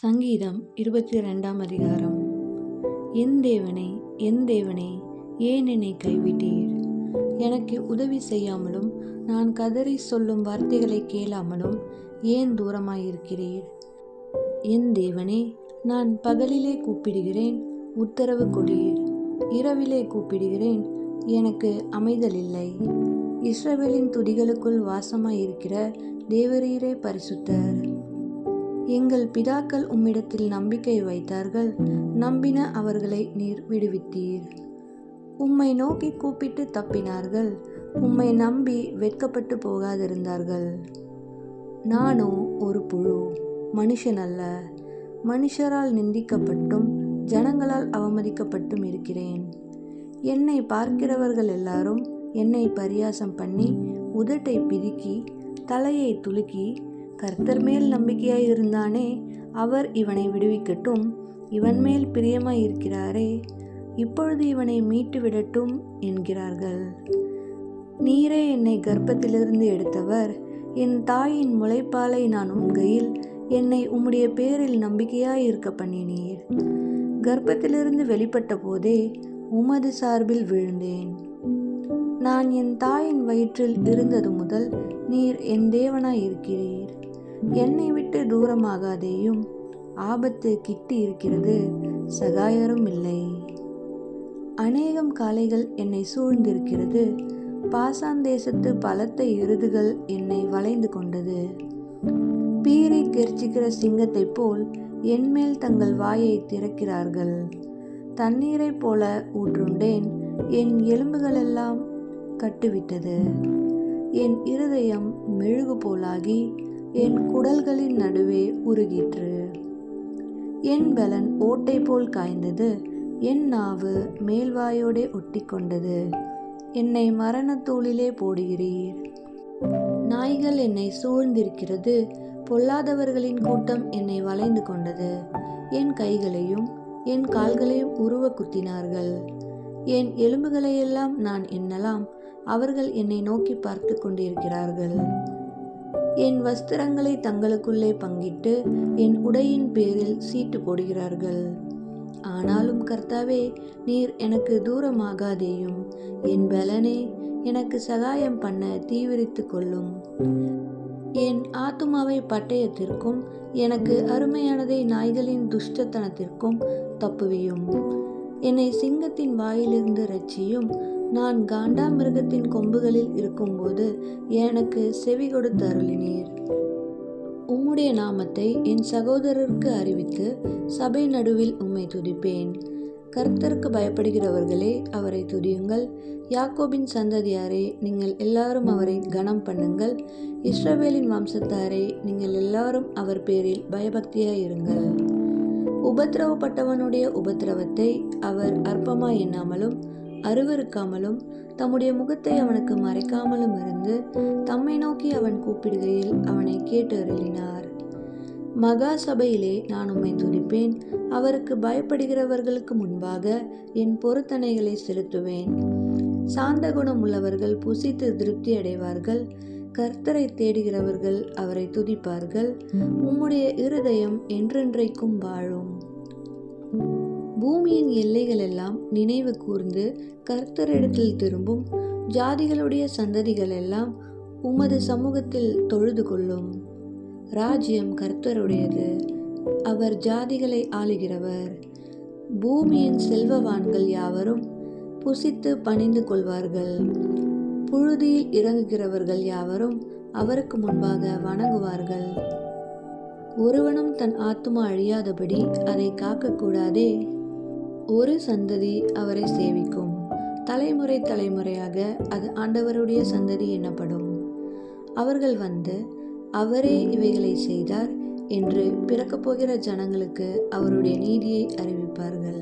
சங்கீதம் 22ஆம் அதிகாரம். என் தேவனே, என் தேவனே, ஏன் என்னை கைவிட்டீர்? எனக்கு உதவி செய்யாமலும் நான் கதறி சொல்லும் வார்த்தைகளை கேளாமலும் ஏன் தூரமாயிருக்கிறீர்? என் தேவனே, நான் பகலிலே கூப்பிடுகிறேன், உத்தரவு கொடீர். இரவிலே கூப்பிடுகிறேன், எனக்கு அமைதலில்லை. இஸ்ரவேலின் துதிகளுக்குள் வாசமாயிருக்கிற தேவரீரே பரிசுத்தர். எங்கள் பிதாக்கள் உம்மிடத்தில் நம்பிக்கை வைத்தார்கள், நம்பின அவர்களை நீர் விடுவித்தீர். உம்மை நோக்கி கூப்பிட்டு தப்பினார்கள், உம்மை நம்பி வெட்கப்பட்டு போகாதிருந்தார்கள். நானோ ஒரு புழு, மனுஷன் அல்ல. மனுஷரால் நிந்திக்கப்பட்டும் ஜனங்களால் அவமதிக்கப்பட்டும் இருக்கிறேன். என்னை பார்க்கிறவர்கள் எல்லாரும் என்னை பரியாசம் பண்ணி உதட்டை பிதுக்கி தலையை துலுக்கி, கர்த்தர் மேல் நம்பிக்கையாயிருந்தானே, அவர் இவனை விடுவிக்கட்டும், இவன் மேல் பிரியமாயிருக்கிறாரே, இப்பொழுது இவனை மீட்டு விடட்டும் என்கிறார்கள். நீரே என்னை கர்ப்பத்திலிருந்து எடுத்தவர், என் தாயின் முளைப்பாலை நான் உண்கையில் என்னை உம்முடைய பேரில் நம்பிக்கையாயிருக்க பண்ணினீர். கர்ப்பத்திலிருந்து வெளிப்பட்ட போதே உமது சார்பில் விழுந்தேன். நான் என் தாயின் வயிற்றில் இருந்தது முதல் நீர் என் தேவனாயிருக்கிறீர். என்னை விட்டு தூரமாகாதேயும், ஆபத்து கிட்டி இருக்கிறது, சகாயரும் இல்லை. அநேகம் காளைகள் என்னை சூழ்ந்திருக்கிறது, பாசான் தேசத்து பலத்த எருதுகள் என்னை வளைந்து கொண்டது. பீறி கெர்ச்சிக்கிற சிங்கத்தைப் போல் என்மேல் தங்கள் வாயை திறக்கிறார்கள். தண்ணீரைப் போல ஊற்றுண்டேன், என் எலும்புகளெல்லாம் கட்டுவிட்டது. என் இருதயம் மெழுகு போலாகி என் குடல்களின் நடுவே உருகிற்று. என் பலன் ஓட்டை போல் காய்ந்தது, என் நாவு மேல்வாயோடே ஒட்டி கொண்டது. என்னை மரணத்தூளிலே போடுகிறீர். நாய்கள் என்னை சூழ்ந்திருக்கிறது, பொல்லாதவர்களின் கூட்டம் என்னை வளைந்து கொண்டது. என் கைகளையும் என் கால்களையும் உருவ குத்தினார்கள். என் எலும்புகளையெல்லாம் நான் எண்ணலாம், அவர்கள் என்னை நோக்கி பார்த்து கொண்டிருக்கிறார்கள். என் வஸ்திரங்களை தங்களுக்குள்ளே பங்கிட்டு என் உடையின் பேரில் சீட்டு போடுகிறார்கள். ஆனாலும் கர்த்தாவே, நீர் எனக்கு தூரமாகாதேயும், என் பலனே, எனக்கு சகாயம் பண்ண தீவிரித்து கொள்ளும். என் ஆத்துமாவை பட்டயத்திற்கும் எனக்கு அருமையானதை நாய்களின் துஷ்டத்தனத்திற்கும் தப்புவியும். என்னை சிங்கத்தின் வாயிலிருந்து இரட்சியும். நான் காண்டாமிருகத்தின் கொம்புகளில் இருக்கும்போது எனக்கு செவி கொடுத்து அருளினீர். உம்முடைய நாமத்தை என் சகோதரருக்கு அறிவித்து சபை நடுவில் உம்மை துதிப்பேன். கர்த்தருக்கு பயப்படுகிறவர்களே, அவரை துதியுங்கள். யாக்கோபின் சந்ததியாரே, நீங்கள் எல்லாரும் அவரை கனம் பண்ணுங்கள். இஸ்ரவேலின் வம்சத்தாரே, நீங்கள் எல்லாரும் அவர் பேரில் பயபக்தியாயிருங்கள். உபத்திரவப்பட்டவனுடைய உபத்திரவத்தை அவர் அற்பமாய் எண்ணாமலும் அருவருக்காமலும் தம்முடைய முகத்தை அவனுக்கு மறைக்காமலும் இருந்து தம்மை நோக்கி அவன் கூப்பிடுகையில் அவனை கேட்டு அருளினார். மகா சபையிலே நான் உம்மை துதிப்பேன். அவருக்கு பயப்படுகிறவர்களுக்கு முன்பாக என் பொருத்தனைகளை செலுத்துவேன். சாந்த குணம் உள்ளவர்கள் புசித்து திருப்தி அடைவார்கள். கர்த்தரை தேடுகிறவர்கள் அவரை துதிப்பார்கள். உம்முடைய இருதயம் என்றென்றைக்கும் வாழும். பூமியின் எல்லைகளெல்லாம் நினைவு கூர்ந்து கர்த்தரிடத்தில் திரும்பும். ஜாதிகளுடைய சந்ததிகள் எல்லாம் உமது சமூகத்தில் தொழுது கொள்ளும். ராஜ்யம் கர்த்தருடையது, அவர் ஜாதிகளை ஆளுகிறவர். பூமியின் செல்வவான்கள் யாவரும் புசித்து பணிந்து கொள்வார்கள். புழுதியில் இறங்குகிறவர்கள் யாவரும் அவருக்கு முன்பாக வணங்குவார்கள். ஒருவனும் தன் ஆத்துமா அழியாதபடி அதை காக்கக்கூடாதே. ஒரு சந்ததி அவரை சேவிக்கும், தலைமுறை தலைமுறையாக அது ஆண்டவருடைய சந்ததி எனப்படும். அவர்கள் வந்து, அவரே இவைகளை செய்தார் என்று பிறக்கப் போகிற ஜனங்களுக்கு அவருடைய நீதியை அறிவிப்பார்கள்.